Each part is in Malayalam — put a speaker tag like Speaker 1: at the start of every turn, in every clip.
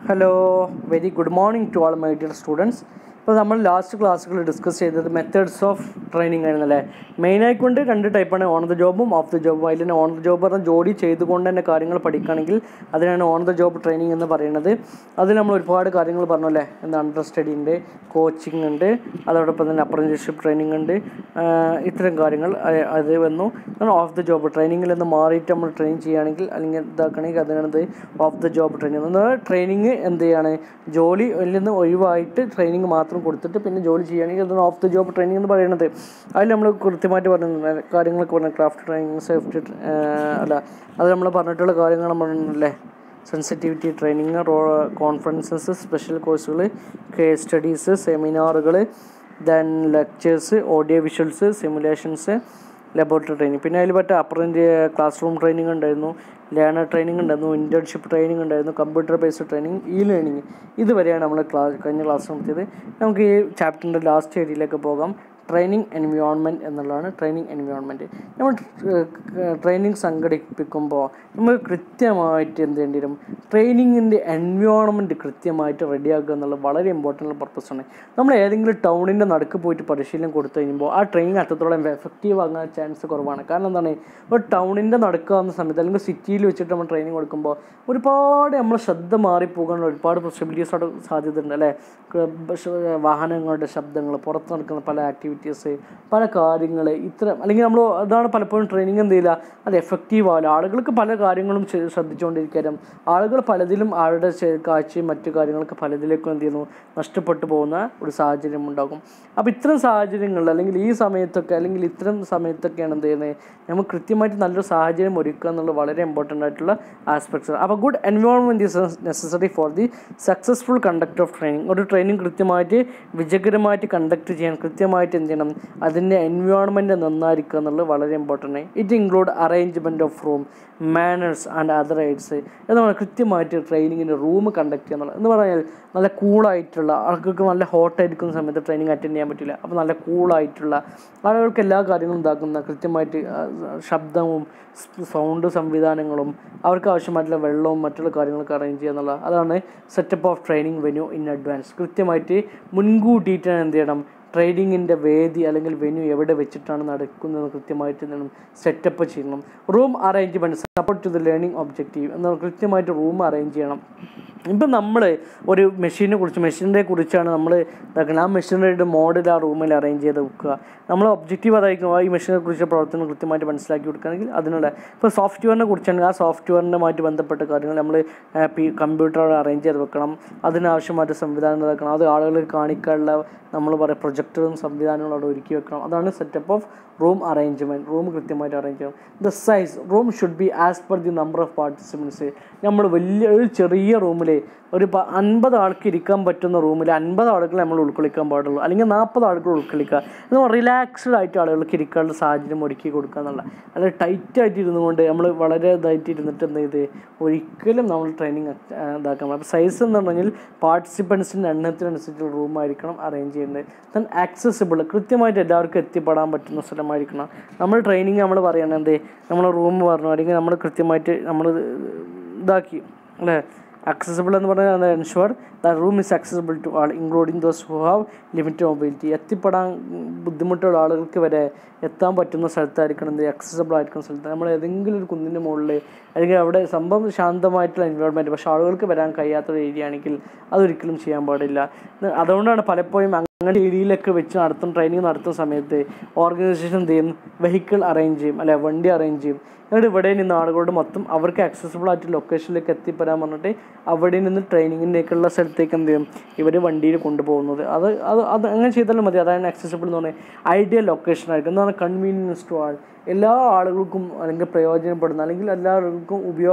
Speaker 1: Hello, very good morning to all my dear students. ഇപ്പോൾ നമ്മൾ ലാസ്റ്റ് ക്ലാസ്സുകൾ ഡിസ്കസ് ചെയ്തത് മെത്തേഡ്സ് ഓഫ് ട്രെയിനിങ് ആയിരുന്നല്ലേ. മെയിനായിക്കൊണ്ട് രണ്ട് ടൈപ്പാണ്, ഓൺ ദ ജോബും ഓഫ് ദ ജോബും. അതിൽ തന്നെ ഓൺ ദ ജോബ് പറഞ്ഞാൽ ജോലി ചെയ്തുകൊണ്ട് തന്നെ കാര്യങ്ങൾ പഠിക്കുകയാണെങ്കിൽ അതിനാണ് ഓൺ ദ ജോബ് ട്രെയിനിങ് എന്ന് പറയുന്നത്. അതിൽ നമ്മൾ ഒരുപാട് കാര്യങ്ങൾ പറഞ്ഞല്ലേ, എന്താ അണ്ടർ സ്റ്റഡി ഉണ്ട്, കോച്ചിങ് ഉണ്ട്, അതോടൊപ്പം തന്നെ അപ്രന്റീസ്ഷിപ്പ് ട്രെയിനിങ് ഉണ്ട്, ഇത്തരം കാര്യങ്ങൾ അത് വന്നു. ഓഫ് ദ ജോബ് ട്രെയിനിങ്ങിൽ നിന്ന് മാറിയിട്ട് നമ്മൾ ട്രെയിൻ ചെയ്യുകയാണെങ്കിൽ അല്ലെങ്കിൽ ഇതാക്കണമെങ്കിൽ അതിനാണത് ഓഫ് ദ ജോബ് ട്രെയിനിങ്. എന്നാൽ ട്രെയിനിങ് എന്ത് ചെയ്യാണ്, ജോലിയിൽ നിന്ന് ഒഴിവായിട്ട് ട്രെയിനിങ് മാത്രം കൊടുത്തിട്ട് പിന്നെ ജോലി ചെയ്യുകയാണെങ്കിൽ അതാണ് ഓഫ് ദ ജോബ് ട്രെയിനിങ് എന്ന് പറയുന്നത്. അതിൽ നമ്മൾ കൃത്യമായിട്ട് പറഞ്ഞ കാര്യങ്ങളൊക്കെ പറഞ്ഞു, ക്രാഫ്റ്റ് ട്രെയിനിങ്, സേഫ്റ്റി അത് നമ്മൾ പറഞ്ഞിട്ടുള്ള കാര്യങ്ങൾ നമ്മൾ പറഞ്ഞല്ലേ. സെൻസിറ്റിവിറ്റി ട്രെയിനിങ്, കോൺഫറൻസസ്, സ്പെഷ്യൽ കോഴ്സുകൾ, കേസ് സ്റ്റഡീസ്, സെമിനാറുകൾ, then lectures, audio visuals, simulations, laboratory training. പിന്നെ അതിൽ പറ്റ ക്ലാസ് റൂം ട്രെയിനിങ് ഉണ്ടായിരുന്നു, ലേണർ ട്രെയിനിങ് ഉണ്ടായിരുന്നു, ഇൻറ്റേൺഷിപ്പ് ട്രെയിനിങ് ഉണ്ടായിരുന്നു, കമ്പ്യൂട്ടർ ബേസ്ഡ് ട്രെയിനിങ്, ലേണിങ്. ഇതുവരെയാണ് നമ്മൾ കഴിഞ്ഞ ക്ലാസ് നടത്തിയത്. നമുക്ക് ഈ ചാപ്റ്ററിൻ്റെ ലാസ്റ്റ് ഏരിയയിലേക്ക് പോകാം. ട്രെയിനിങ് എൻവയോൺമെൻറ്റ് എന്നുള്ളതാണ്. ട്രെയിനിങ് എൻവയോൺമെൻറ്റ് നമ്മൾ ട്രെയിനിങ് സംഘടിപ്പിക്കുമ്പോൾ നമ്മൾ കൃത്യമായിട്ട് എന്ത് ചെയ്യേണ്ടി വരും, ട്രെയിനിങ്ങിൻ്റെ എൻവയോൺമെൻറ്റ് കൃത്യമായിട്ട് റെഡിയാക്കുക എന്നുള്ളത് വളരെ ഇമ്പോർട്ടൻ്റ് പർപ്പസാണ്. നമ്മൾ ഏതെങ്കിലും ടൗണിൻ്റെ നടുക്ക് പോയിട്ട് പരിശീലനം കൊടുത്തു കഴിയുമ്പോൾ ആ ട്രെയിനിങ് അത്രത്തോളം എഫക്റ്റീവ് ആകാൻ ചാൻസ് കുറവാണ്. കാരണം എന്താണ്, ഒരു ടൗണിൻ്റെ നടുക്കാവുന്ന സമയത്ത് അല്ലെങ്കിൽ സിറ്റിയിൽ വെച്ചിട്ട് നമ്മൾ ട്രെയിനിങ് കൊടുക്കുമ്പോൾ ഒരുപാട് നമ്മൾ ശ്രദ്ധ മാറിപ്പോകാനുള്ള ഒരുപാട് പോസിബിലിറ്റീസ് അവിടെ സാധ്യത ഉണ്ട് അല്ലേ. വാഹനങ്ങളുടെ ശബ്ദങ്ങൾ, പുറത്ത് നടക്കുന്ന പല ആക്ടിവിറ്റീസ്, പല കാര്യങ്ങൾ, ഇത്തരം അല്ലെങ്കിൽ നമ്മൾ അതാണ് പലപ്പോഴും ട്രെയിനിങ് എന്ത് ചെയ്യില്ല, അത് എഫക്റ്റീവ് ആവില്ല. ആളുകൾക്ക് പല കാര്യങ്ങളും ശ്രദ്ധിച്ചുകൊണ്ടിരിക്കാനും ആളുകൾ പലതിലും അവരുടെ കാഴ്ചയും മറ്റു കാര്യങ്ങളൊക്കെ പലതിലേക്കും എന്ത് ചെയ്യുന്നു, നഷ്ടപ്പെട്ടു പോകുന്ന ഒരു സാഹചര്യം ഉണ്ടാകും. അപ്പോൾ ഇത്തരം സാഹചര്യങ്ങളിൽ അല്ലെങ്കിൽ ഈ സമയത്തൊക്കെ അല്ലെങ്കിൽ ഇത്തരം സമയത്തൊക്കെയാണ് എന്ത് ചെയ്യുന്നത്, നമുക്ക് കൃത്യമായിട്ട് നല്ലൊരു സാഹചര്യം ഒരുക്കുക എന്നുള്ളത് വളരെ ഇമ്പോർട്ടൻ്റ് ആയിട്ടുള്ള ആസ്പെക്ട്സ്. അപ്പോൾ good environment is necessary for the successful conduct of training. ഒരു ട്രെയിനിങ് കൃത്യമായിട്ട് വിജയകരമായിട്ട് കണ്ടക്ട് ചെയ്യാൻ കൃത്യമായിട്ട് എന്ത് ചെയ്യണം, അതിൻ്റെ എൻവയോൺമെൻറ്റ് നന്നായിരിക്കുക എന്നുള്ളത് വളരെ ഇമ്പോർട്ടൻ്റ് ആണ്. It include arrangement of room, manners and other rights എന്ന് പറഞ്ഞാൽ കൃത്യമായിട്ട് ട്രെയിനിങ്ങിൻ്റെ റൂം കണ്ടക്ട് ചെയ്യുക എന്നുള്ളത്. എന്ന് പറഞ്ഞാൽ നല്ല കൂളായിട്ടുള്ള ആൾക്കാർക്ക് നല്ല ഹോട്ടായിരിക്കുന്ന സമയത്ത് ട്രെയിനിങ് അറ്റൻഡ് ചെയ്യാൻ പറ്റില്ല. അപ്പോൾ നല്ല കൂളായിട്ടുള്ള ആളുകൾക്ക് എല്ലാ കാര്യങ്ങളും ഉണ്ടാക്കുന്ന കൃത്യമായിട്ട് ശബ്ദവും സൗണ്ട് സംവിധാനങ്ങളും അവർക്ക് ആവശ്യമായിട്ടുള്ള വെള്ളവും മറ്റുള്ള കാര്യങ്ങളൊക്കെ അറേഞ്ച് ചെയ്യുക എന്നുള്ളത്. അതാണ് setup of training venue in advance. കൃത്യമായിട്ട് മുൻകൂട്ടിയിട്ടാണ് എന്ത് ചെയ്യണം, ട്രെയിനിങ്ങിൻ്റെ വേദി അല്ലെങ്കിൽ വെന്യൂ എവിടെ വെച്ചിട്ടാണ് നടക്കുന്നത് കൃത്യമായിട്ട് സെറ്റപ്പ് ചെയ്യണം. Room arrangement support to the learning objective എന്നാൽ കൃത്യമായിട്ട് റൂം അറേഞ്ച് ചെയ്യണം. ഇപ്പം നമ്മൾ ഒരു മെഷീനെ കുറിച്ചാണ് നമ്മൾ ഇതാക്കുന്നത്. ആ മെഷീനറിയുടെ മോഡൽ ആ റൂമിൽ അറേഞ്ച് ചെയ്ത് വെക്കുക. നമ്മൾ ഒബ്ജക്റ്റീവ് അതായിരിക്കും ഈ മെഷീനെ കുറിച്ച് പ്രവർത്തനം കൃത്യമായിട്ട് മനസ്സിലാക്കി കൊടുക്കുകയാണെങ്കിൽ അതിനുള്ള. ഇപ്പോൾ സോഫ്റ്റ്വെയറിനെ കുറിച്ചാണെങ്കിൽ ആ സോഫ്റ്റ്വെയറിനുമായിട്ട് ബന്ധപ്പെട്ട കാര്യങ്ങൾ നമ്മൾ കമ്പ്യൂട്ടർ അറേഞ്ച് ചെയ്ത് വെക്കണം. അതിനാവശ്യമായിട്ട് സംവിധാനം ഇതാക്കണം. അത് ആളുകൾക്ക് കാണിക്കാനുള്ള നമ്മൾ പറയുക പ്രൊജക്ടറും സംവിധാനങ്ങളും അവിടെ ഒരുക്കി വെക്കണം. അതാണ് setup of room arrangement. Room കൃത്യമായിട്ട് അറേഞ്ച് ചെയ്യണം. The size room should be as per the number of participants. നമ്മൾ ഒരു ചെറിയ റൂമിൽ ഒരു 50 ആൾക്ക് ഇരിക്കാൻ പറ്റുന്ന റൂമിൽ 50 ആളുകൾ നമ്മൾ ഉൾക്കൊള്ളിക്കാൻ പാടുള്ളൂ, അല്ലെങ്കിൽ 40 ആളുകൾ ഉൾക്കൊള്ളിക്കുക. നമ്മൾ റിലാക്സ്ഡ് ആയിട്ട് ആളുകൾക്ക് ഇരിക്കാനുള്ള സാഹചര്യം ഒരുക്കി കൊടുക്കുക എന്നുള്ള. അല്ല ടൈറ്റായിട്ട് ഇരുന്നുകൊണ്ട് നമ്മൾ വളരെ ഇതായിട്ട് ഇരുന്നിട്ട് എന്ത് ചെയ്ത് ഒരിക്കലും നമ്മൾ ട്രെയിനിങ് ഇതാക്കാൻ. അപ്പോൾ സൈസ് എന്ന് പറഞ്ഞാൽ പാർട്ടിസിപ്പൻസിൻ്റെ എണ്ണത്തിനനുസരിച്ചുള്ള റൂമായിരിക്കണം അറേഞ്ച് ചെയ്യേണ്ടത്. ദെൻ ആക്സസിബിൾ കൃത്യമായിട്ട് എല്ലാവർക്കും എത്തിപ്പെടാൻ പറ്റുന്ന സ്ഥലമായിരിക്കണം. നമ്മൾ ട്രെയിനിങ് നമ്മൾ പറയണത് എന്ത്, നമ്മൾ റൂം പറഞ്ഞു അല്ലെങ്കിൽ നമ്മൾ കൃത്യമായിട്ട് നമ്മൾ ഇതാക്കി അല്ലേ. accessible എന്ന് പറഞ്ഞാൽ ensure the room is accessible to all including those who have limited mobility. എത്തിപ്പെടാൻ ബുദ്ധിമുട്ടുള്ള ആളുകൾക്ക് വരെ എത്താൻ പറ്റുന്ന സ്ഥലത്തായിരിക്കണം എന്ത്, accessible ആയിരിക്കുന്ന സ്ഥലത്ത്. നമ്മൾ ഏതെങ്കിലും ഒരു കുന്നിൻ്റെ മുകളിൽ അല്ലെങ്കിൽ അവിടെ സംഭവം ശാന്തമായിട്ടുള്ള എൻവയോൺമെൻറ്റ്, പക്ഷേ ആളുകൾക്ക് വരാൻ കഴിയാത്തൊരു ഏരിയ ആണെങ്കിൽ അതൊരിക്കലും ചെയ്യാൻ പാടില്ല. അതുകൊണ്ടാണ് പലപ്പോഴും അങ്ങനെ ഏരിയയിലൊക്കെ വെച്ച് ട്രെയിനിങ് നടത്തുന്ന സമയത്ത് ഓർഗനൈസേഷൻ എന്ത് ചെയ്യും, വെഹിക്കിൾ അറേഞ്ച് ചെയ്യും അല്ലെ, വണ്ടി അറേഞ്ച് ചെയ്യും. എന്നിട്ട് ഇവിടെ നിന്ന് ആളുകളോട് മൊത്തം അവർക്ക് ആക്സസിബിൾ ആയിട്ട് ലൊക്കേഷനിലേക്ക് എത്തിപ്പെടാൻ പറഞ്ഞിട്ട് അവിടെ നിന്ന് ട്രെയിനിങ്ങിലേക്കുള്ള സ്ഥലത്തേക്ക് എന്ത് ചെയ്യും, ഇവർ വണ്ടിയിൽ കൊണ്ടുപോകുന്നത്. അത് അങ്ങനെ ചെയ്താലും മതി. അതാണ് ആക്സസിബിൾ എന്ന് പറഞ്ഞാൽ ഐഡിയൽ ലൊക്കേഷൻ ആയിരിക്കും. എന്താണ് കൺവീനിയൻസ് ടു ആൾ, എല്ലാ ആളുകൾക്കും അല്ലെങ്കിൽ പ്രയോജനപ്പെടുന്ന അല്ലെങ്കിൽ എല്ലാവർക്കും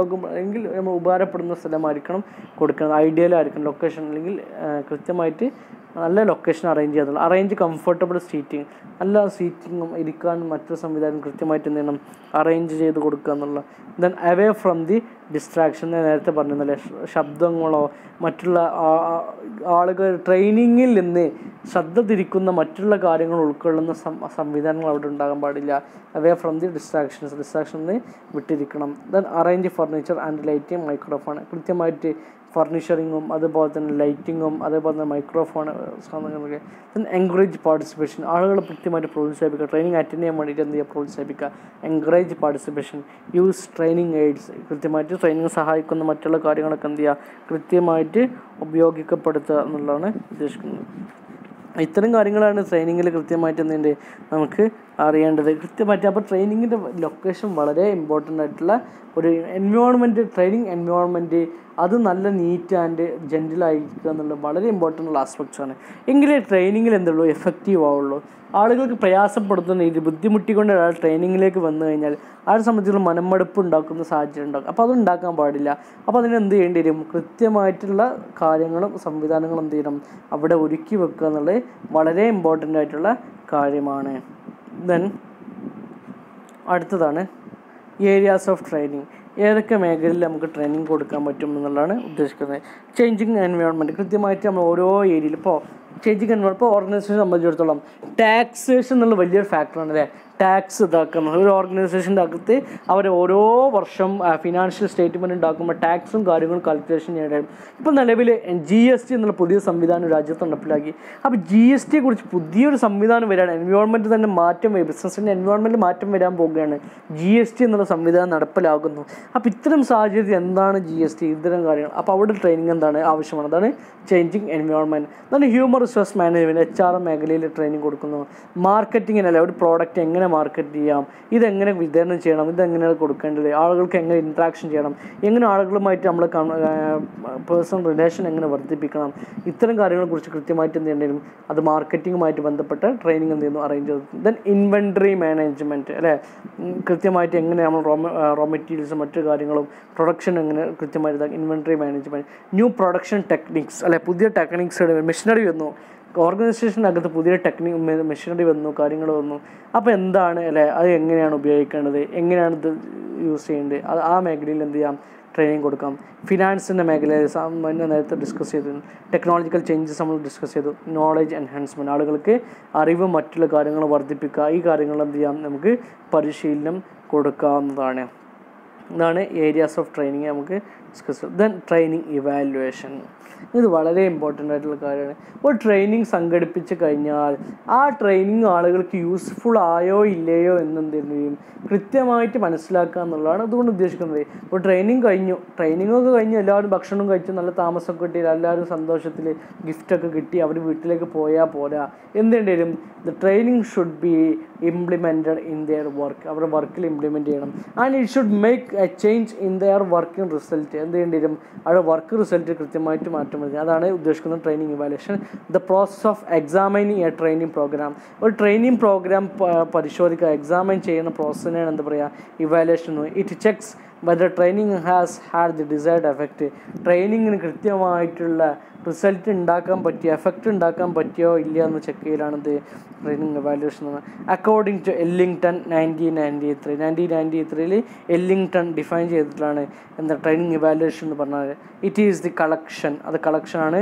Speaker 1: അല്ലെങ്കിൽ ഉപകാരപ്പെടുന്ന സ്ഥലമായിരിക്കണം കൊടുക്കുന്നത്. ഐഡിയലായിരിക്കണം ലൊക്കേഷൻ, അല്ലെങ്കിൽ കൃത്യമായിട്ട് നല്ല ലൊക്കേഷൻ അറേഞ്ച് ചെയ്യാതുള്ളൂ. അറേഞ്ച് കംഫർട്ടബിൾ സീറ്റിംഗ്, നല്ല സീറ്റിങ്ങും ഇരിക്കാനും മറ്റൊരു സംവിധാനം കൃത്യമായിട്ട് എന്ത് ചെയ്യണം, അറേഞ്ച് ചെയ്ത് കൊടുക്കുക എന്നുള്ള. Then away from the distraction, നേരത്തെ പറഞ്ഞല്ലേ, ശബ്ദങ്ങളോ മറ്റുള്ള ആളുകൾ ട്രെയിനിങ്ങിൽ നിന്ന് ശ്രദ്ധ തിരിക്കുന്ന മറ്റുള്ള കാര്യങ്ങൾ ഉൾക്കൊള്ളുന്ന സംവിധാനങ്ങൾ അവിടെ ഉണ്ടാകാൻ പാടില്ല. അവേ ഫ്രം ദി ഡിസ്ട്രാക്ഷൻസ് വിട്ടിരിക്കണം. Then arrange furniture and lighting, microphone കൃത്യമായിട്ട് ഫർണിച്ചറിങ്ങും അതുപോലെ തന്നെ ലൈറ്റിങ്ങും അതേപോലെ തന്നെ മൈക്രോഫോൺ സാധനങ്ങളൊക്കെ. എൻകറേജ് പാർട്ടിസിപ്പേഷൻ, ആളുകളെ കൃത്യമായിട്ട് പ്രോത്സാഹിപ്പിക്കുക. ട്രെയിനിങ് അറ്റൻഡ് ചെയ്യാൻ വേണ്ടിയിട്ട് എന്ത് ചെയ്യുക, പ്രോത്സാഹിപ്പിക്കുക. Encourage participation. Use training AIDS, കൃത്യമായിട്ട് ട്രെയിനിങ് സഹായിക്കുന്ന മറ്റുള്ള കാര്യങ്ങളൊക്കെ എന്ത് ചെയ്യുക, കൃത്യമായിട്ട് ഉപയോഗപ്പെടുത്തുക എന്നുള്ളതാണ് ഉദ്ദേശിക്കുന്നത്. ഇത്തരം കാര്യങ്ങളാണ് ട്രെയിനിങ്ങിൽ കൃത്യമായിട്ട് എന്തുണ്ട് നമുക്ക് അറിയേണ്ടത് കൃത്യമായിട്ട്. അപ്പോൾ ട്രെയിനിങ്ങിൻ്റെ ലൊക്കേഷൻ വളരെ ഇമ്പോർട്ടൻ്റ് ആയിട്ടുള്ള ഒരു എൻവയോൺമെൻറ്റ്, ട്രെയിനിങ് എൻവയോൺമെൻറ്റ് അത് നല്ല നീറ്റ് ആൻഡ് ജെൻറ്റിലായിരിക്കുക എന്നുള്ളത് വളരെ ഇമ്പോർട്ടൻ്റ് ഉള്ള ആസ്പെക്ട്സാണ്. എങ്കിലേ ട്രെയിനിങ്ങിൽ എന്തുള്ളൂ, എഫക്റ്റീവ് ആവുള്ളൂ. ആളുകൾക്ക് പ്രയാസപ്പെടുത്തുന്ന ഇത് ബുദ്ധിമുട്ടിക്കൊണ്ട് ഒരാൾ ട്രെയിനിങ്ങിലേക്ക് വന്നു കഴിഞ്ഞാൽ ആരെ സംബന്ധിച്ചുള്ള മനംമടുപ്പ് ഉണ്ടാക്കുന്ന സാഹചര്യം ഉണ്ടാകും. അപ്പോൾ അത് ഉണ്ടാക്കാൻ പാടില്ല. അപ്പോൾ അതിന് എന്ത് ചെയ്യേണ്ടി വരും, കൃത്യമായിട്ടുള്ള കാര്യങ്ങളും സംവിധാനങ്ങളും എന്ത് ചെയ്യണം, അവിടെ ഒരുക്കി വെക്കുക എന്നുള്ളത് വളരെ ഇമ്പോർട്ടൻ്റ് ആയിട്ടുള്ള കാര്യമാണ്. ദെൻ അടുത്തതാണ് ഏരിയാസ് ഓഫ് ട്രെയിനിങ്. ഏതൊക്കെ മേഖലയിൽ നമുക്ക് ട്രെയിനിങ് കൊടുക്കാൻ പറ്റും എന്നുള്ളതാണ് ഉദ്ദേശിക്കുന്നത്. ചേഞ്ചിങ് എൻവയോൺമെൻറ്റ്, കൃത്യമായിട്ട് നമ്മൾ ഓരോ ഏരിയയിൽ ഇപ്പോൾ ചേഞ്ചിങ് എൻവയോൺമെൻറ്റ്, ഇപ്പോൾ ഓർഗനൈസേഷൻ സംബന്ധിച്ചിടത്തോളം ടാക്സേഷൻ എന്നുള്ള വലിയൊരു ഫാക്ടറാണ് അല്ലേ. ടാക്സ് ഇതാക്കുന്നത് ഒരു ഓർഗനൈസേഷൻ്റെ അകത്ത് അവർ ഓരോ വർഷം ഫിനാൻഷ്യൽ സ്റ്റേറ്റ്മെൻറ്റ് ഉണ്ടാക്കുമ്പോൾ ടാക്സും കാര്യങ്ങളും കാൽക്കുലേഷൻ ചെയ്യണം. ഇപ്പോൾ നിലവിൽ GST എന്നുള്ള പുതിയ സംവിധാനം രാജ്യത്ത് നടപ്പിലാക്കി. അപ്പോൾ GSTയെ കുറിച്ച് പുതിയൊരു സംവിധാനം വരികയാണ്. എൻവയോൺമെൻറ്റ് തന്നെ മാറ്റം വരും, ബിസിനസ്സിൻ്റെ എൻവയോൺമെൻറ്റ് മാറ്റം വരാൻ പോവുകയാണ്. GST എന്നുള്ള സംവിധാനം നടപ്പിലാകുന്നു. അപ്പോൾ ഇത്തരം സാഹചര്യത്തിൽ എന്താണ് GST, ഇത്തരം കാര്യങ്ങൾ. അപ്പോൾ അവിടെ ട്രെയിനിങ് എന്താണ് ആവശ്യമാണ്, അതാണ് ചേഞ്ചിങ് എൻവയോൺമെൻറ്റ്. അതാണ് ഹ്യൂമൻ റിസോഴ്സ് മാനേജ്മെൻറ്റ്, HRM മേഖലയിൽ ട്രെയിനിങ് കൊടുക്കുന്നു. മാർക്കറ്റിങ്ങിനല്ല, ഒരു പ്രോഡക്റ്റ് എങ്ങനെ മാർക്കറ്റ് ചെയ്യാം, ഇതെങ്ങനെ വിതരണം ചെയ്യണം, ഇതെങ്ങനെയാണ് കൊടുക്കേണ്ടത്, ആളുകൾക്ക് എങ്ങനെ ഇൻട്രാക്ഷൻ ചെയ്യണം, എങ്ങനെ ആളുകളുമായിട്ട് നമ്മൾ പേഴ്സണൽ റിലേഷൻ എങ്ങനെ വർദ്ധിപ്പിക്കണം, ഇത്തരം കാര്യങ്ങളെക്കുറിച്ച് കൃത്യമായിട്ട് എന്ത് ചെയ്യേണ്ടി വരും, അത് മാർക്കറ്റിങ്ങുമായിട്ട് ബന്ധപ്പെട്ട ട്രെയിനിങ് എന്ത് ചെയ്യുന്നു അറേഞ്ച് ചെയ്തു. ദെൻ ഇൻവെൻട്രി മാനേജ്മെൻറ്റ് അല്ലേ, കൃത്യമായിട്ട് എങ്ങനെ നമ്മൾ റോ മെറ്റീരിയൽസും മറ്റു കാര്യങ്ങളും പ്രൊഡക്ഷൻ എങ്ങനെ കൃത്യമായിട്ട് inventory management. New production techniques അല്ലെ, പുതിയ ടെക്നിക്സ്, മെഷീനറി വന്നു ഓർഗനൈസേഷനകത്ത്, പുതിയ മെഷീനറി വന്നു, കാര്യങ്ങൾ വന്നു. അപ്പോൾ എന്താണ് അല്ലേ, അത് എങ്ങനെയാണ് ഉപയോഗിക്കേണ്ടത്, എങ്ങനെയാണ് ഇത് യൂസ് ചെയ്യേണ്ടത്, അത് ആ മേഖലയിൽ എന്ത് ചെയ്യാം, ട്രെയിനിങ് കൊടുക്കാം. ഫിനാൻസിൻ്റെ മേഖലയിൽ നേരത്തെ ഡിസ്കസ് ചെയ്തു. ടെക്നോളജിക്കൽ ചേഞ്ചസ് നമ്മൾ ഡിസ്കസ് ചെയ്തു. നോളജ് എൻഹാൻസ്മെൻറ്റ്, ആളുകൾക്ക് അറിവ് മറ്റുള്ള കാര്യങ്ങൾ വർദ്ധിപ്പിക്കുക, ഈ കാര്യങ്ങൾ എന്ത് ചെയ്യാം, നമുക്ക് പരിശീലനം കൊടുക്കാവുന്നതാണ്. ഇതാണ് ഏരിയാസ് ഓഫ് ട്രെയിനിങ് നമുക്ക് ഡിസ്കസ് ചെയ്തു. ദെൻ ട്രെയിനിങ് ഇവാലുവേഷൻ, ഇത് വളരെ ഇമ്പോർട്ടൻ്റ് ആയിട്ടുള്ള കാര്യമാണ്. ഒരു ട്രെയിനിങ് സംഘടിപ്പിച്ച് കഴിഞ്ഞാൽ ആ ട്രെയിനിങ് ആളുകൾക്ക് യൂസ്ഫുൾ ആയോ ഇല്ലയോ എന്നെന്തെങ്കിലും കൃത്യമായിട്ട് മനസ്സിലാക്കുക എന്നുള്ളതാണ് അതുകൊണ്ട് ഉദ്ദേശിക്കുന്നത്. ഇപ്പോൾ ട്രെയിനിങ്ങൊക്കെ കഴിഞ്ഞ് എല്ലാവരും ഭക്ഷണം കഴിച്ച് നല്ല താമസമൊക്കെ കിട്ടി, എല്ലാവരും സന്തോഷത്തിൽ ഗിഫ്റ്റൊക്കെ കിട്ടി അവർ വീട്ടിലേക്ക് പോയാൽ പോരാ. എന്തുകൊണ്ട് വരും, the training should be implemented in there work, അവരുടെ വർക്കിൽ ഇംപ്ലിമെൻറ്റ് ചെയ്യണം. And it should make A change in there working result, എന്ത് ചെയ്യേണ്ടി വരും, അവരുടെ വർക്ക് റിസൾട്ട് കൃത്യമായിട്ട് മാറ്റം വരും. അതാണ് ഉദ്ദേശിക്കുന്നത് training evaluation. The process of examining a training programme, ഒരു ട്രെയിനിങ് പ്രോഗ്രാം പരിശോധിക്കുക, എക്സാമിൻ ചെയ്യുന്ന പ്രോസസ്സിനാണ് എന്താ പറയുക, evaluation. It checks whether training has had the desired effect, ട്രെയിനിങ്ങിന് കൃത്യമായിട്ടുള്ള റിസൾട്ട് ഉണ്ടാക്കാൻ പറ്റിയോ, എഫക്റ്റ് ഉണ്ടാക്കാൻ പറ്റിയോ ഇല്ല എന്ന് ചെക്ക് ചെയ്യലാണിത് ട്രെയിനിങ് ഇവാലുവേഷൻ എന്ന്. According to Ellington 1993 Ellington define ചെയ്തിട്ടുള്ളതാണ് എന്താ ട്രെയിനിങ് ഇവാലുവേഷൻ എന്ന് പറഞ്ഞാൽ. ഇറ്റ് ഈസ് ദി കളക്ഷൻ, അത് കളക്ഷനാണ്,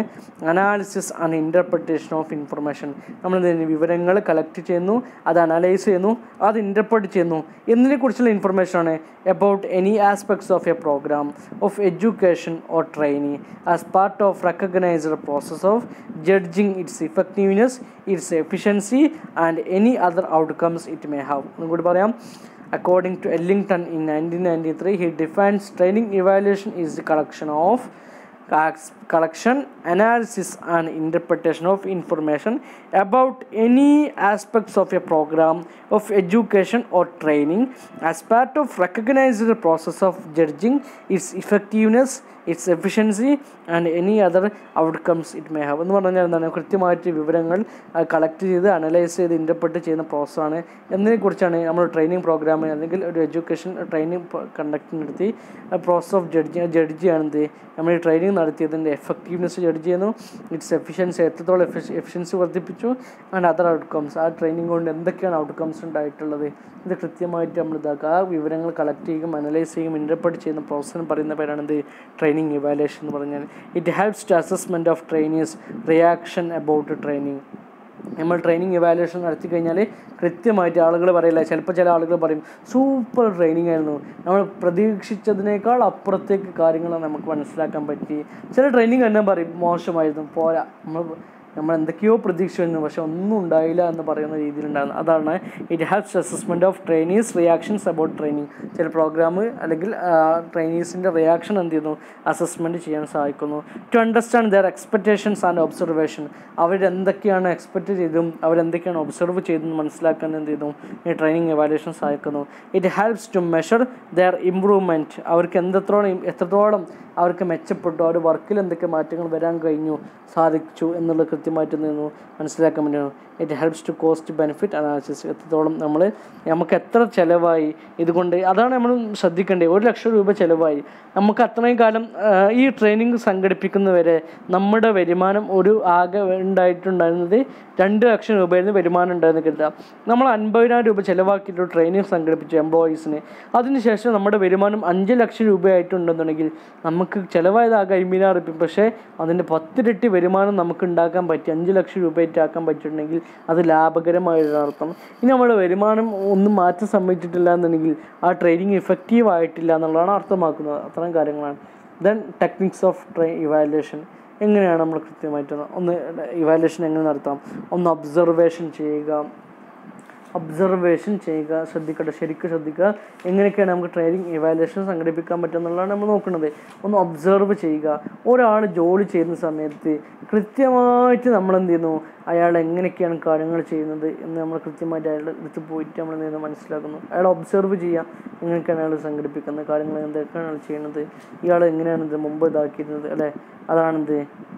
Speaker 1: analysis and interpretation of information. നമ്മൾ വിവരങ്ങൾ കളക്ട് ചെയ്യുന്നു, അത് അനലൈസ് ചെയ്യുന്നു, അത് ഇൻ്റർപ്രറ്റ് ചെയ്യുന്നു എന്നതിനെക്കുറിച്ചുള്ള ഇൻഫർമേഷനാണ്. About any aspects of a programme of education or training as part of recognised process of judging its effectiveness, its efficiency and any other outcomes it may have. ഒന്നുകൂടി പറയാം. According to Ellington in 1993, he defines training evaluation is the collection, analysis and interpretation of information about any aspects of a program of education or training as part of recognized process of judging its effectiveness, its efficiency and any other outcomes it may have. എന്ന് പറഞ്ഞാൽ എന്താണ്, കൃത്യമായിട്ട് വിവരങ്ങൾ കളക്ട് ചെയ്ത് അനലൈസ് ചെയ്ത് ഇൻ്റർപ്രറ്റ് ചെയ്യുന്ന പ്രോസസ്സാണ്. എന്നതിനെക്കുറിച്ചാണ് നമ്മൾ ട്രെയിനിങ് പ്രോഗ്രാം അല്ലെങ്കിൽ ഒരു എഡ്യൂക്കേഷൻ ട്രെയിനിങ് കണ്ടക്ട് നടത്തി പ്രോസസ് ഓഫ് ജഡ്ജിയാണെന്ത്, നമ്മൾ ഈ ട്രെയിനിങ് നടത്തിയതിൻ്റെ എഫക്റ്റീവ്നെസ് ജഡ്ജ് ചെയ്യുന്നു, ഇറ്റ്സ് എഫിഷ്യൻസി എത്രത്തോളം എഫിഷ്യൻസി വർദ്ധിപ്പിച്ചു, ആൻഡ് അതർ ഔട്ട്കംസ്, ആ ട്രെയിനിങ് കൊണ്ട് എന്തൊക്കെയാണ് ഔട്ട്കംസ് ഉണ്ടായിട്ടുള്ളത്, ഇത് കൃത്യമായിട്ട് നമ്മൾ ഇതാക്കുക. ആ വിവരങ്ങൾ കളക്ട് ചെയ്യും, അനലൈസ് ചെയ്യും, ഇൻ്റർപ്രറ്റ് ചെയ്യുന്ന പ്രോസസ്സിന് പറയുന്ന പേരാണെന്ത് ട്രെയിനിങ് ഇവാലുവേഷൻ എന്ന് പറഞ്ഞാൽ. It helps to assessment of trainees reaction about training, നമ്മൾ ട്രെയിനിങ് ഇവാലുവേഷൻ നടത്തി കഴിഞ്ഞാൽ കൃത്യമായിട്ട് ആളുകൾ പറയില്ല, ചിലപ്പോൾ ചില ആളുകൾ പറയും സൂപ്പർ ട്രെയിനിങ് ആയിരുന്നു, നമ്മൾ പ്രതീക്ഷിച്ചതിനേക്കാൾ അപ്പുറത്തേക്ക് കാര്യങ്ങൾ നമുക്ക് മനസ്സിലാക്കാൻ പറ്റി. ചില ട്രെയിനിങ് തന്നെ പറയും മോശമായിരുന്നു, പോരാ, നമ്മൾ എന്തൊക്കെയോ പ്രതീക്ഷിച്ചിരുന്നു പക്ഷെ ഒന്നും ഉണ്ടായില്ല എന്ന് പറയുന്ന രീതിയിലുണ്ടായിരുന്നു. അതാണ് it helps assessment of trainees reactions about training. ചില പ്രോഗ്രാം അല്ലെങ്കിൽ ട്രെയിനീസിൻ്റെ റിയാക്ഷൻ എന്ത് ചെയ്യുന്നു, അസസ്മെൻറ്റ് ചെയ്യാൻ സഹായിക്കുന്നു. To understand their expectations and observation, അവരെന്തൊക്കെയാണ് എക്സ്പെക്റ്റ് ചെയ്തും അവരെന്തൊക്കെയാണ് ഒബ്സർവ് ചെയ്തെന്ന് മനസ്സിലാക്കാൻ എന്ത് ചെയ്യുന്നു, ഈ ട്രെയിനിങ് എവാലുവേഷൻ സഹായിക്കുന്നു. It helps to measure their improvement, അവർക്ക് എത്രത്തോളം അവർക്ക് മെച്ചപ്പെട്ടു, അവർ വർക്കിൽ എന്തൊക്കെ മാറ്റങ്ങൾ വരാൻ സാധിച്ചു എന്നുള്ളത് കൃത്യമായിട്ട് നിന്ന് മനസ്സിലാക്കാൻ വേണ്ടിയാണ്. It helps to cost benefit analysis, എത്രത്തോളം നമുക്ക് എത്ര ചിലവായി ഇതുകൊണ്ട്, അതാണ് നമ്മൾ ശ്രദ്ധിക്കേണ്ടത്. 1,00,000 രൂപ ചിലവായി, നമുക്ക് അത്രയും കാലം ഈ ട്രെയിനിങ് സംഘടിപ്പിക്കുന്നവരെ നമ്മുടെ വരുമാനം ആകെ ഉണ്ടായിട്ടുണ്ടായിരുന്നത് 2,00,000 രൂപയായിരുന്നു വരുമാനം ഉണ്ടായിരുന്നു കരുതുക. നമ്മൾ 50,000 രൂപ ചിലവാക്കിയിട്ട് ട്രെയിനിങ് സംഘടിപ്പിച്ചു എംപ്ലോയീസിന്, അതിനുശേഷം നമ്മുടെ വരുമാനം 5,00,000 രൂപയായിട്ടുണ്ടെന്നുണ്ടെങ്കിൽ നമുക്ക് ചിലവായത് ആകെ 50,000 രൂപ, പക്ഷേ അതിൻ്റെ 10 ഇരട്ടി വരുമാനം നമുക്ക് ഉണ്ടാക്കാൻ പറ്റി, 5,00,000 രൂപയായിട്ട് ആക്കാൻ പറ്റിയിട്ടുണ്ടെങ്കിൽ അത് ലാഭകരമായൊരർത്ഥം. ഇനി നമ്മുടെ വരുമാനം ഒന്നും മാറ്റം സംഭവിച്ചിട്ടില്ല എന്നുണ്ടെങ്കിൽ ആ ട്രെയിനിങ് ഇഫക്റ്റീവ് ആയിട്ടില്ല എന്നുള്ളതാണ് അർത്ഥമാക്കുന്നത്. അത്തരം കാര്യങ്ങളാണ്. ദെൻ ടെക്നിക്സ് ഓഫ് ഇവാലുവേഷൻ, എങ്ങനെയാണ് നമ്മൾ കൃത്യമായിട്ട് ഇവാലുവേഷൻ എങ്ങനെ നടത്താം? ഒബ്സർവേഷൻ ചെയ്യുക, ശരിക്കും ശ്രദ്ധിക്കുക, എങ്ങനെയൊക്കെയാണ് നമുക്ക് ട്രെയിനിങ് ഇവാലുവേഷൻ സംഘടിപ്പിക്കാൻ പറ്റുമെന്നുള്ളതാണ് നമ്മൾ നോക്കുന്നത്. ഒബ്സർവ് ചെയ്യുക, ഒരാൾ ജോലി ചെയ്യുന്ന സമയത്ത് കൃത്യമായിട്ട് നമ്മൾ എന്ത് ചെയ്യുന്നു, അയാൾ എങ്ങനെയൊക്കെയാണ് കാര്യങ്ങൾ ചെയ്യുന്നത് എന്ന് നമ്മൾ കൃത്യമായിട്ട് അയാളുടെ അടുത്ത് പോയിട്ട് നമ്മൾ എന്ത് ചെയ്യുന്നു മനസ്സിലാക്കുന്നു. അയാൾ ഒബ്സർവ് ചെയ്യുക, എങ്ങനെയൊക്കെയാണ് അയാൾ സംഘടിപ്പിക്കുന്നത്, കാര്യങ്ങൾ എന്തൊക്കെയാണ് അയാൾ ചെയ്യുന്നത്, ഇയാൾ എങ്ങനെയാണ് ഇത് മുമ്പ് ഇതാക്കിയിരുന്നത്, അല്ലേ? അതാണെന്ത്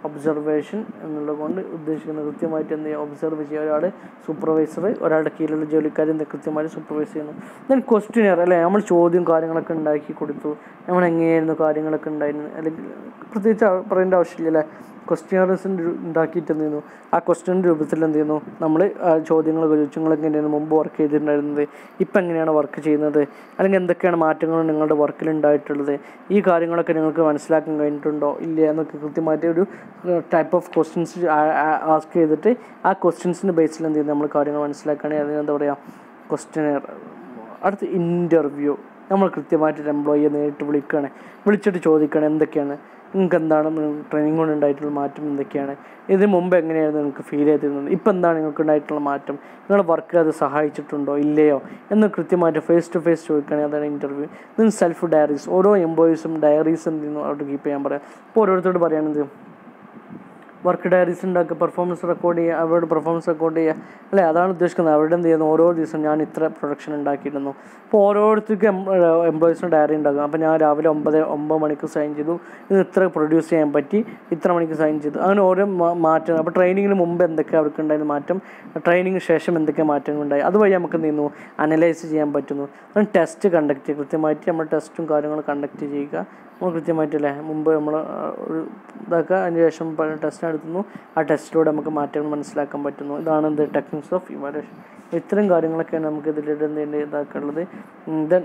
Speaker 1: ഒബ്സർവേഷൻ എന്നുള്ളത് കൊണ്ട് ഉദ്ദേശിക്കുന്നത്. കൃത്യമായിട്ട് എന്ത് ചെയ്യുക, ഒബ്സർവ് ചെയ്യുക. ഒരാൾ സൂപ്പർവൈസർ ഒരാളുടെ കീഴിലുള്ള ജോലിക്കാർ കൃത്യമായിട്ട് സൂപ്പർവൈസ് ചെയ്യുന്നു. ദെൻ ക്വസ്റ്റ്യനെയർ, അല്ലേ? നമ്മൾ ചോദ്യം കാര്യങ്ങളൊക്കെ ഉണ്ടാക്കി കൊടുത്തു, നമ്മൾ എങ്ങനെയായിരുന്നു കാര്യങ്ങളൊക്കെ ഉണ്ടായിരുന്നു, അല്ലെങ്കിൽ പ്രത്യേകിച്ച് പറയേണ്ട ആവശ്യമില്ല, അല്ലേ? ക്വസ്റ്റ്യനേഴ്സിൻ്റെ ഉണ്ടാക്കിയിട്ട് എന്ത് ചെയ്യുന്നു, ആ ക്വസ്റ്റ്യൻ രൂപത്തിൽ എന്ത് ചെയ്യുന്നു, നമ്മൾ ചോദ്യങ്ങളൊക്കെ ചോദിച്ചു, നിങ്ങളൊക്കെ എങ്ങനെയാണ് മുമ്പ് വർക്ക് ചെയ്തിട്ടുണ്ടായിരുന്നത്, ഇപ്പം എങ്ങനെയാണ് വർക്ക് ചെയ്യുന്നത്, അല്ലെങ്കിൽ എന്തൊക്കെയാണ് മാറ്റങ്ങൾ നിങ്ങളുടെ വർക്കിൽ ഉണ്ടായിട്ടുള്ളത്, ഈ കാര്യങ്ങളൊക്കെ നിങ്ങൾക്ക് മനസ്സിലാക്കാൻ കഴിഞ്ഞിട്ടുണ്ടോ ഇല്ല എന്നൊക്കെ കൃത്യമായിട്ട് ഒരു ടൈപ്പ് ഓഫ് ക്വസ്റ്റ്യൻസ് ആസ്ക് ചെയ്തിട്ട് ആ ക്വസ്റ്റ്യൻസിൻ്റെ ബേസിൽ എന്ത് ചെയ്യുന്നത് നമ്മൾ കാര്യങ്ങൾ മനസ്സിലാക്കുകയാണെങ്കിൽ അതിനെന്താ പറയുക, ക്വസ്റ്റ്യനെയർ. അടുത്ത് ഇൻ്റർവ്യൂ, നമ്മൾ കൃത്യമായിട്ടൊരു എംപ്ലോയിയെ നേരിട്ട് വിളിച്ചിട്ട് ചോദിക്കുകയാണ് എന്തൊക്കെയാണ് നിങ്ങൾക്ക്, എന്താണ് ട്രെയിനിങ് കൊണ്ട് ഉണ്ടായിട്ടുള്ള മാറ്റം എന്തൊക്കെയാണ്, ഇതിന് മുമ്പ് എങ്ങനെയായിരുന്നു നിങ്ങൾക്ക് ഫീൽ ചെയ്തിരുന്നത്, ഇപ്പം എന്താണ് നിങ്ങൾക്ക് ഉണ്ടായിട്ടുള്ള മാറ്റം, നിങ്ങളുടെ വർക്കിൽ അത് സഹായിച്ചിട്ടുണ്ടോ ഇല്ലയോ എന്ന് കൃത്യമായിട്ട് ഫേസ് ടു ഫേസ് ചോദിക്കുകയാണെങ്കിൽ അതാണ് ഇൻ്റർവ്യൂ. ദെൻ സെൽഫ് ഡയറീസ്, ഓരോ എംപ്ലോയീസും ഡയറീസ് എന്ത് ചെയ്യുന്നു അവിടെ കീപ്പ് ചെയ്യാൻ പറയാം. ഇപ്പോൾ ഓരോരുത്തരോട് പറയുകയാണെന്ത് വർക്ക് ഡയറീസ് ഉണ്ടാക്കുക, പെർഫോമൻസ് റെക്കോർഡ് ചെയ്യുക, അവരുടെ പെർഫോമൻസ് റെക്കോർഡ് ചെയ്യുക, അല്ലേ? അതാണ് ഉദ്ദേശിക്കുന്നത്. അവിടെ എന്ത് ചെയ്യുന്നു, ഓരോ ദിവസം ഞാൻ ഇത്ര പ്രൊഡക്ഷൻ ഉണ്ടാക്കിയിരുന്നു. അപ്പോൾ ഓരോരുത്തർക്കും എംപ്ലോയീസിന് ഡയറി ഉണ്ടാക്കുക. അപ്പോൾ ഞാൻ രാവിലെ 9 മണിക്ക് സൈൻ ചെയ്തു, ഇത് ഇത്ര പ്രൊഡ്യൂസ് ചെയ്യാൻ പറ്റി, ഇത്ര മണിക്ക് സൈൻ ചെയ്തു, അങ്ങനെ ഓരോ മാറ്റം. അപ്പോൾ ട്രെയിനിങ്ങിന് മുമ്പ് എന്തൊക്കെ അവർക്ക് ഉണ്ടായിരുന്ന മാറ്റം, ട്രെയിനിങ്ങിന് ശേഷം എന്തൊക്കെ മാറ്റങ്ങളുണ്ടായി, അതുവഴി നമുക്ക് എന്ത് ചെയ്യുന്നു അനലൈസ് ചെയ്യാൻ പറ്റുന്നു. ടെസ്റ്റ് കണ്ടക്ട് ചെയ്യുക, കൃത്യമായിട്ട് നമ്മൾ ടെസ്റ്റും കാര്യങ്ങളും കണ്ടക്ട് ചെയ്യുക. നമ്മൾ കൃത്യമായിട്ടല്ലേ മുമ്പ് നമ്മൾ ഒരു ഇതാക്കുക, അതിന് ശേഷം ടെസ്റ്റ് നടത്തുന്നു, ആ ടെസ്റ്റിലൂടെ നമുക്ക് മാറ്റങ്ങൾ മനസ്സിലാക്കാൻ പറ്റുന്നു. ഇതാണ് എന്ത് ടെക്നിക്സ് ഓഫ് ഇവാലുവേഷൻ. ഇത്തരം കാര്യങ്ങളൊക്കെയാണ് നമുക്ക് ഇതിലൂടെ എന്ത് ഇതാക്കാനുള്ളത്. ദെൻ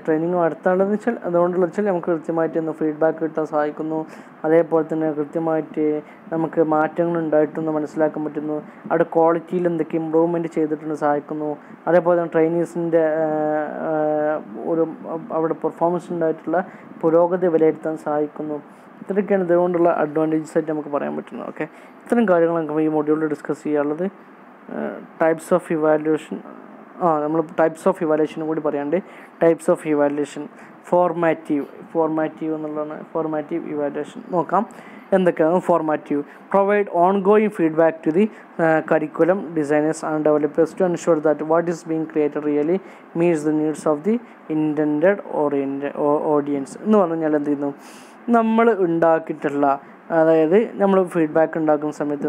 Speaker 1: ട്രെയിനിങ് നടത്താനുള്ളതെന്ന് വെച്ചാൽ അതുകൊണ്ടുള്ള വെച്ചാൽ നമുക്ക് കൃത്യമായിട്ട് ഫീഡ്ബാക്ക് കിട്ടാൻ സഹായിക്കുന്നു. അതേപോലെ തന്നെ കൃത്യമായിട്ട് നമുക്ക് മാറ്റങ്ങൾ ഉണ്ടായിട്ടെന്ന് മനസ്സിലാക്കാൻ പറ്റുന്നു. അവിടെ ക്വാളിറ്റിയിൽ എന്തൊക്കെ ഇമ്പ്രൂവ്മെൻറ്റ് ചെയ്തിട്ടുണ്ട് സഹായിക്കുന്നു. അതേപോലെ തന്നെ ട്രെയിനീസിൻ്റെ അവിടെ പെർഫോമൻസ് ഉണ്ടായിട്ടുള്ള പുരോഗതി വിലയിരുത്താൻ സഹായിക്കുന്നു. ഇത്രയൊക്കെയാണ് ഇതുകൊണ്ടുള്ള അഡ്വാൻറ്റേജസ് ആയിട്ട് നമുക്ക് പറയാൻ പറ്റുന്നത്. ഓക്കെ, ഇത്തരം കാര്യങ്ങൾ നമുക്ക് ഈ മൊഡ്യൂളിൽ ഡിസ്കസ് ചെയ്യാനുള്ളത്. ടൈപ്സ് ഓഫ് ഇവാലുവേഷൻ, നമ്മൾ ടൈപ്സ് ഓഫ് ഇവാലുവേഷനും കൂടി പറയാണ്ട്. ടൈപ്സ് ഓഫ് ഇവാലുവേഷൻ, ഫോർമാറ്റീവ് എന്നുള്ളതാണ്. ഫോർമാറ്റീവ് ഇവാലുവേഷൻ നോക്കാം എന്തൊക്കെയാണ്. Formative provide ongoing feedback to the curriculum designers and developers to ensure that what is being created really meets the needs of the intended audience എന്ന് പറഞ്ഞു കഴിഞ്ഞാൽ എന്ത് ചെയ്യുന്നു, നമ്മൾ ഉണ്ടാക്കിയിട്ടുള്ള, അതായത് നമ്മൾ ഫീഡ്ബാക്ക് ഉണ്ടാക്കുന്ന സമയത്ത്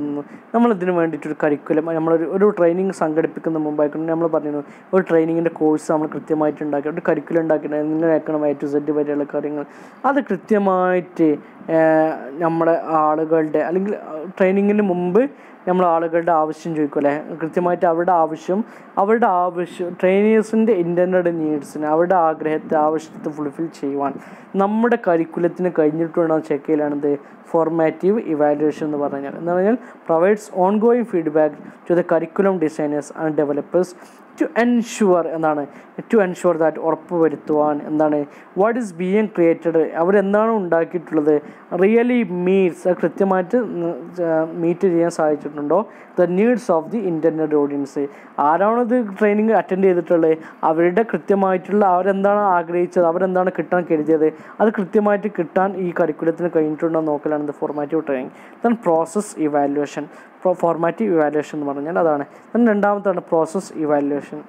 Speaker 1: നമ്മൾ ഇതിന് വേണ്ടിയിട്ടൊരു കരിക്കുലം, നമ്മളൊരു ട്രെയിനിങ് സംഘടിപ്പിക്കുന്ന മുമ്പായിക്കൊണ്ട് നമ്മൾ പറഞ്ഞിരുന്നു ഒരു ട്രെയിനിങ്ങിൻ്റെ കോഴ്സ് നമ്മൾ കൃത്യമായിട്ട് ഉണ്ടാക്കി, ഒരു കരിക്കുലം ഉണ്ടാക്കിയിട്ട് ഇങ്ങനെയാക്കണം A to Z വരെയുള്ള കാര്യങ്ങൾ. അത് കൃത്യമായിട്ട് നമ്മളെ ആളുകളുടെ അല്ലെങ്കിൽ ട്രെയിനിങ്ങിന് മുമ്പ് നമ്മൾ ആളുകളുടെ ആവശ്യം ചോദിക്കും അല്ലേ, കൃത്യമായിട്ട് അവരുടെ ആവശ്യം ട്രെയിനേഴ്സിൻ്റെ ഇൻറ്റൻഡ് നീഡ്സിന് അവരുടെ ആഗ്രഹത്തെ ആവശ്യത്തെ ഫുൾഫിൽ ചെയ്യുവാൻ നമ്മുടെ കരിക്കുലത്തിന് കഴിഞ്ഞിട്ടുണ്ടോ ചെക്ക് ചെയ്യലാണെന്ത് ഫോർമാറ്റീവ് ഇവാലുവേഷൻ എന്ന് പറഞ്ഞാൽ. എന്ന് പറഞ്ഞാൽ provides ongoing feedback to the curriculum designers and developers to ensure that ഉറപ്പ് വരുത്തുവാൻ എന്താണ് വാട്ട് ഈസ് ബീയിങ് ക്രിയേറ്റഡ് അവരെന്താണ് ഉണ്ടാക്കിയിട്ടുള്ളത് റിയലി മീറ്റ്സ് കൃത്യമായിട്ട് മീറ്റ് ചെയ്യാൻ സാധിച്ചിട്ടുണ്ടോ the needs of the intended audience. ആരാണത് ട്രെയിനിങ് അറ്റൻഡ് ചെയ്തിട്ടുള്ളത് അവരുടെ കൃത്യമായിട്ടുള്ള അവരെന്താണ് ആഗ്രഹിച്ചത് അവരെന്താണ് കിട്ടാൻ കരുതിയത് അത് കൃത്യമായിട്ട് കിട്ടാൻ ഈ കരിക്കുലത്തിന് കഴിഞ്ഞിട്ടുണ്ടോ നോക്കലാണ് the formative training. Then process evaluation. Formative evaluation എന്ന് പറഞ്ഞാൽ അതാണ്. ദെൻ രണ്ടാമത്താണ് പ്രോസസ് ഇവാലുവേഷൻ.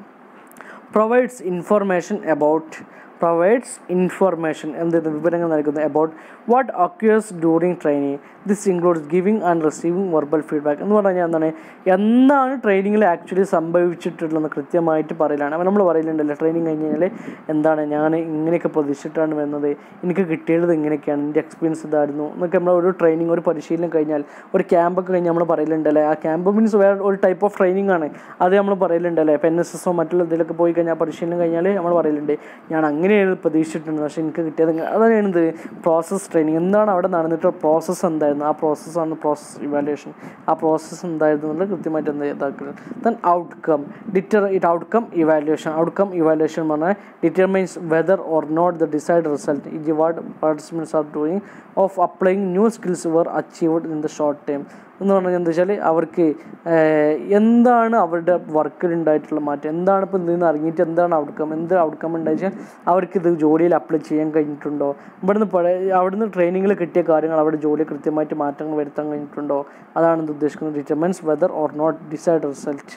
Speaker 1: പ്രൊവൈഡ്സ് ഇൻഫർമേഷൻ എന്ത് വിവരങ്ങൾ നൽകുന്നു about what acquires during training. This includes giving and receiving verbal feedback എന്ന് പറഞ്ഞാൽ എന്താണ് ട്രെയിനിങ്ങിൽ ആക്ച്വലി സംഭവിച്ചിട്ടുള്ളതെന്ന് കൃത്യമായിട്ട് പറയലാണ്. അപ്പോൾ നമ്മൾ പറയലുണ്ടല്ലോ ട്രെയിനിങ് കഴിഞ്ഞ് കഴിഞ്ഞാൽ എന്താണ് ഞാൻ ഇങ്ങനെയൊക്കെ പ്രതീക്ഷിച്ചിട്ടാണ് വന്നത്, എനിക്ക് കിട്ടിയത് ഇങ്ങനെയൊക്കെയാണ്, എൻ്റെ എക്സ്പീരിയൻസ് ഇതായിരുന്നു എന്നൊക്കെ നമ്മൾ ഒരു ട്രെയിനിങ് ഒരു പരിശീലനം കഴിഞ്ഞാൽ ഒരു ക്യാമ്പൊക്കെ കഴിഞ്ഞ് നമ്മൾ പറയലുണ്ടല്ലേ. ആ ക്യാമ്പ് മീൻസ് വേറെ ഒരു ടൈപ്പ് ഓഫ് ട്രെയിനിങ് ആണ്, അത് നമ്മൾ പറയലുണ്ടല്ലേ. ഇപ്പോൾ NSS മറ്റുള്ള ഇതിലൊക്കെ പോയി കഴിഞ്ഞാൽ പരിശീലനം കഴിഞ്ഞാൽ നമ്മൾ പറയലുണ്ട് ഞാൻ അങ്ങനെയാണ് പ്രതീക്ഷിച്ചിട്ടുണ്ട് പക്ഷേ എനിക്ക് കിട്ടിയത് അതാണ് ഇത് പ്രോസസ് ട്രെയിനിങ്. എന്താണ് അവിടെ നടന്നിട്ട് പ്രോസസ്സ് എന്തായിരുന്നു ആ പ്രോസസ്സാണ് പ്രോസസ് ഇവാലുവേഷൻ. ആ പ്രോസസ്സ് എന്തായിരുന്നു എന്നുള്ളത് കൃത്യമായിട്ട് എന്താ ഇതാക്കുന്നത്. ദെൻ ഔട്ട്കം ഇവാലുവേഷൻ പറഞ്ഞാൽ determines whether or not the decide result ഈ what participants are doing of applying new skills were achieved in the short time എന്ന് പറഞ്ഞാൽ എന്താ വെച്ചാൽ അവർക്ക് എന്താണ് അവരുടെ വർക്കിലുണ്ടായിട്ടുള്ള മാറ്റം, എന്താണ് ഇപ്പോൾ ഇതിൽ നിന്ന് ഇറങ്ങിയിട്ട് എന്താണ് ഔട്ട്കം ഉണ്ടായിച്ചാൽ അവർക്കിത് ജോലിയിൽ അപ്ലൈ ചെയ്യാൻ കഴിഞ്ഞിട്ടുണ്ടോ, അവിടുന്ന് ട്രെയിനിങ്ങിൽ കിട്ടിയ കാര്യങ്ങൾ അവരുടെ ജോലി കൃത്യമായിട്ട് മാറ്റങ്ങൾ വരുത്താൻ കഴിഞ്ഞിട്ടുണ്ടോ, അതാണ് ഇത് ഉദ്ദേശിക്കുന്നത്. Determines whether or not decide result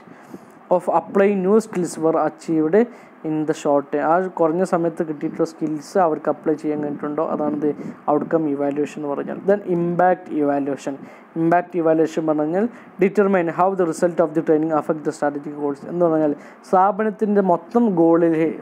Speaker 1: of applying new skills were achieved in the short time. ആ കുറഞ്ഞ സമയത്ത് കിട്ടിയിട്ടുള്ള സ്കിൽസ് അവർക്ക് അപ്ലൈ ചെയ്യാൻ കഴിഞ്ഞിട്ടുണ്ടോ, അതാണിത് ഔട്ട്കം ഇവാലുവേഷൻ എന്ന് പറഞ്ഞാൽ. ദെൻ ഇമ്പാക്റ്റ് ഇവാലുവേഷൻ പറഞ്ഞാൽ determine how the result of the training affect the strategic goals എന്ന് പറഞ്ഞാൽ സ്ഥാപനത്തിൻ്റെ മൊത്തം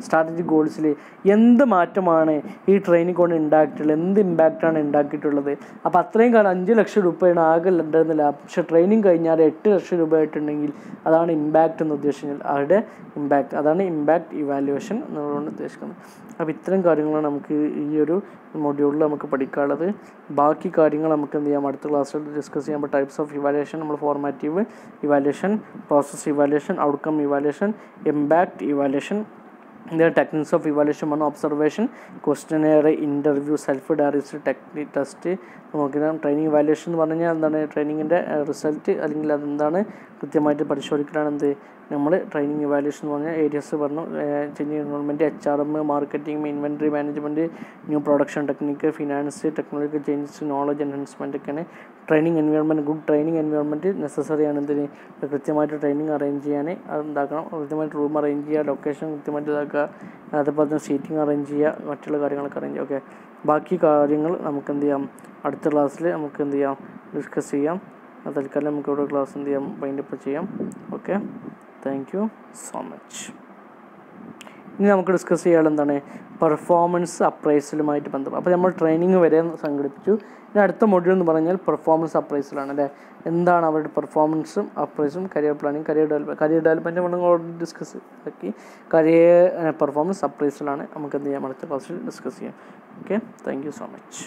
Speaker 1: സ്ട്രാറ്റജിക് ഗോൾസിൽ എന്ത് മാറ്റമാണ് ഈ ട്രെയിനിങ് കൊണ്ട് ഉണ്ടാക്കിയിട്ടുള്ളത്, എന്ത് ഇമ്പാക്റ്റാണ് ഉണ്ടാക്കിയിട്ടുള്ളത്. അപ്പോൾ അത്രയും കാലം 5 ലക്ഷം രൂപയാണ് ആകെ ഉണ്ടായിരുന്നില്ല, പക്ഷേ ട്രെയിനിങ് കഴിഞ്ഞാൽ 8 ലക്ഷം രൂപ ആയിട്ടുണ്ടെങ്കിൽ അതാണ് ഇമ്പാക്റ്റ് എന്ന് ഉദ്ദേശിച്ചാൽ അവരുടെ ഇമ്പാക്റ്റ്, അതാണ് ഇമ്പാക്റ്റ് ഇവാലുവേഷൻ എന്നുകൊണ്ട് ഉദ്ദേശിക്കുന്നത്. അപ്പോൾ ഇത്തരം കാര്യങ്ങളാണ് നമുക്ക് ഈ ഒരു മൊഡ്യൂളിൽ നമുക്ക് പഠിക്കാനുള്ളത്. ബാക്കി കാര്യങ്ങൾ നമുക്ക് എന്ത് ചെയ്യാം അടുത്ത ക്ലാസ്സിൽ ഡിസ്കസ് ചെയ്യാം. ടൈപ്സ് ഓഫ് ഇവാലുവേഷൻ നമ്മൾ formative evaluation, process evaluation, outcome evaluation, impact evaluation, ഇതിൻ്റെ ടെക്നിക്സ് ഓഫ് ഇവാലുവേഷൻ പറഞ്ഞാൽ observation, questionnaire, interview, self diaries, technique test നോക്കിയാൽ. ട്രെയിനിങ് ഇവാലുവേഷൻ എന്ന് പറഞ്ഞാൽ എന്താണ് ട്രെയിനിങ്ങിൻ്റെ റിസൾട്ട് അല്ലെങ്കിൽ അതെന്താണ് കൃത്യമായിട്ട് പരിശോധിക്കലാണ് എന്ത് നമ്മൾ ട്രെയിനിങ് ഇവാലുവേഷൻ എന്ന് പറഞ്ഞാൽ ഏരിയസ് പറഞ്ഞു. Change environment, HRM, marketing, inventory management, new production technique, finance, technological changes, knowledge enhancement ഒക്കെയാണ് training environment. Good training environment necessary ആണ് എന്തിന് കൃത്യമായിട്ട് ട്രെയിനിങ് അറേഞ്ച് ചെയ്യാൻ അത് ഉണ്ടാക്കണം. കൃത്യമായിട്ട് റൂം അറേഞ്ച് ചെയ്യുക, ലൊക്കേഷൻ കൃത്യമായിട്ട് ഇതാക്കുക, അതുപോലെ തന്നെ സീറ്റിംഗ് അറേഞ്ച് ചെയ്യുക, മറ്റുള്ള കാര്യങ്ങളൊക്കെ അറേഞ്ച് ചെയ്യുക. ഓക്കെ, ബാക്കി കാര്യങ്ങൾ നമുക്ക് എന്ത് ചെയ്യാം അടുത്ത ക്ലാസ്സിൽ നമുക്ക് എന്ത് ചെയ്യാം ഡിസ്കസ് ചെയ്യാം. തൽക്കാലം നമുക്ക് ഇവിടെ ക്ലാസ് എന്ത് ചെയ്യാം വൈൻഡപ്പ് ചെയ്യാം. Okay, thank you so much. ഇനി നമുക്ക് ഡിസ്കസ് ചെയ്യാനുള്ള എന്താണ് പെർഫോമൻസ് അപ്രൈസലുമായിട്ട് ബന്ധപ്പെട്ട്. അപ്പോൾ നമ്മൾ ട്രെയിനിങ് വരെ സംഘടിപ്പിച്ചു. ഇനി അടുത്ത മൊഡ്യൂൾ എന്ന് പറഞ്ഞാൽ പെർഫോമൻസ് അപ്രൈസലാണ് അല്ലേ. എന്താണ് അവരുടെ പെർഫോമൻസും അപ്രൈസും, കരിയർ പ്ലാനിങ്, കരിയർ ഡെവലപ്മെൻറ്റ് നമ്മൾ ഡിസ്കസ് ആക്കി. കരിയർ പെർഫോമൻസ് അപ്രൈസലാണ് നമുക്ക് എന്ത് ചെയ്യാം അടുത്ത ക്ലാസ്സിൽ ഡിസ്കസ് ചെയ്യാം. Okay, thank you so much.